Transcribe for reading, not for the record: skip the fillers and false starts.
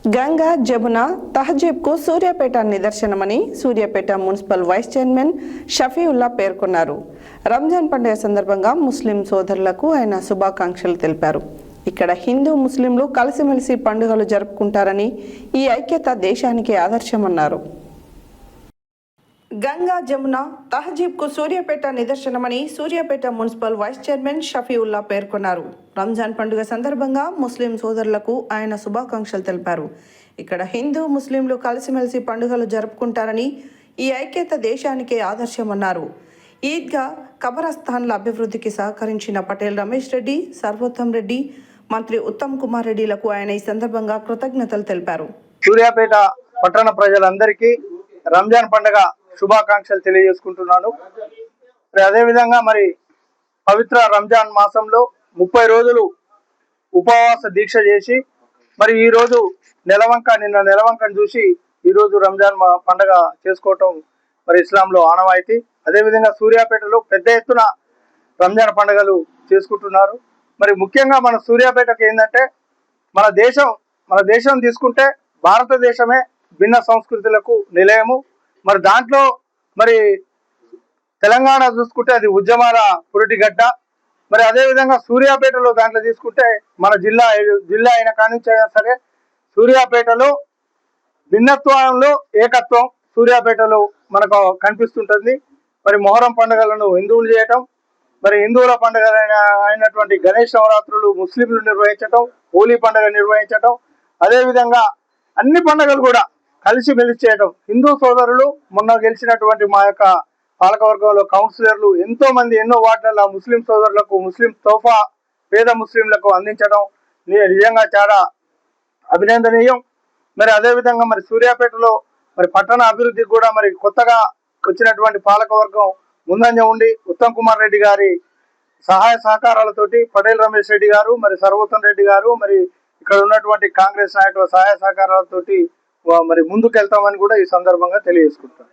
గంగా జమున తహజీబ్కు సూర్యాపేట నిదర్శనమని Suryapet municipal vice chairman Shafiullah పేర్కొన్నారు. రంజాన్ పండుగ సందర్భంగా ముస్లిం సోదరులకు ఆయన శుభాకాంక్షలు తెలిపారు. ఇక్కడ హిందూ ముస్లింలు కలిసిమెలిసి పండుగలు జరుపుకుంటారని, ఈ ఐక్యత దేశానికి ఆదర్శమన్నారు. గంగా జమున తహజీబ్కు సూర్యాపేట నిదర్శనమని Suryapet municipal vice chairman Shafiullah పేర్కొన్నారు. రంజాన్ పండుగ సందర్భంగా ముస్లిం సోదరులకు ఆయన శుభాకాంక్షలు తెలిపారు. ఇక్కడ హిందూ ముస్లింలు కలిసిమెలిసి పండుగలు జరుపుకుంటారని, ఈ ఐక్యత దేశానికే ఆదర్శమన్నారు. ఈద్గా కబరస్థాన్ల అభివృద్ధికి సహకరించిన పటేల్ రమేష్ రెడ్డి, సర్వోత్తం రెడ్డి, మంత్రి ఉత్తమ్ కుమార్ రెడ్డిలకు ఆయన ఈ సందర్భంగా కృతజ్ఞతలు తెలిపారు. సూర్యాపేట పట్టణ ప్రజలందరికీ రంజాన్ పండుగ శుభాకాంక్షలు తెలియజేసుకుంటున్నాను. అదేవిధంగా మరి పవిత్ర రంజాన్ మాసంలో 30 రోజులు ఉపవాస దీక్ష చేసి మరి ఈరోజు నిన్న నెలవంకను చూసి ఈరోజు రంజాన్ పండుగ చేసుకోవటం మరి ఇస్లాంలో ఆనవాయితీ. అదేవిధంగా సూర్యాపేటలో పెద్ద ఎత్తున రంజాన్ పండుగలు చేసుకుంటున్నారు. మరి ముఖ్యంగా మన సూర్యాపేటకి ఏంటంటే మన దేశం తీసుకుంటే భారతదేశమే భిన్న సంస్కృతులకు నిలయము. మరి దాంట్లో మరి తెలంగాణ చూసుకుంటే అది ఉద్యమాల పురిటిగడ్డ. మరి అదేవిధంగా సూర్యాపేటలో దాంట్లో తీసుకుంటే మన జిల్లా అయిన కానించైనా సరే సూర్యాపేటలో భిన్నత్వంలో ఏకత్వం సూర్యాపేటలో మనకు కనిపిస్తుంటుంది. మరి మొహరం పండుగలను హిందువులు చేయటం, మరి హిందువుల పండుగ అయినటువంటి గణేష్ నవరాత్రులు ముస్లింలు నిర్వహించటం, హోలీ పండుగ నిర్వహించటం, అదేవిధంగా అన్ని పండుగలు కూడా కలిసి మెలిసి చేయడం. హిందూ సోదరులు మొన్న గెలిచినటువంటి మా యొక్క పాలకవర్గంలో కౌన్సిలర్లు ఎంతో మంది ఎన్నో వార్డులలో ముస్లిం సోదరులకు ముస్లిం తోఫా పేద ముస్లింలకు అందించడం నిజంగా చాలా అభినందనీయం. మరి అదేవిధంగా మరి సూర్యాపేటలో మరి పట్టణ అభివృద్ధికి కూడా మరి కొత్తగా వచ్చినటువంటి పాలకవర్గం ముందంజ ఉండి ఉత్తమ్ కుమార్ రెడ్డి గారి సహాయ సహకారాలతోటి పటేల్ రమేష్ రెడ్డి గారు, మరి సర్వోత్తం రెడ్డి గారు, మరి ఇక్కడ ఉన్నటువంటి కాంగ్రెస్ నాయకుల సహాయ సహకారాలతోటి మరి ముందుకెళ్తామని కూడా ఈ సందర్భంగా తెలియజేసుకుంటాం.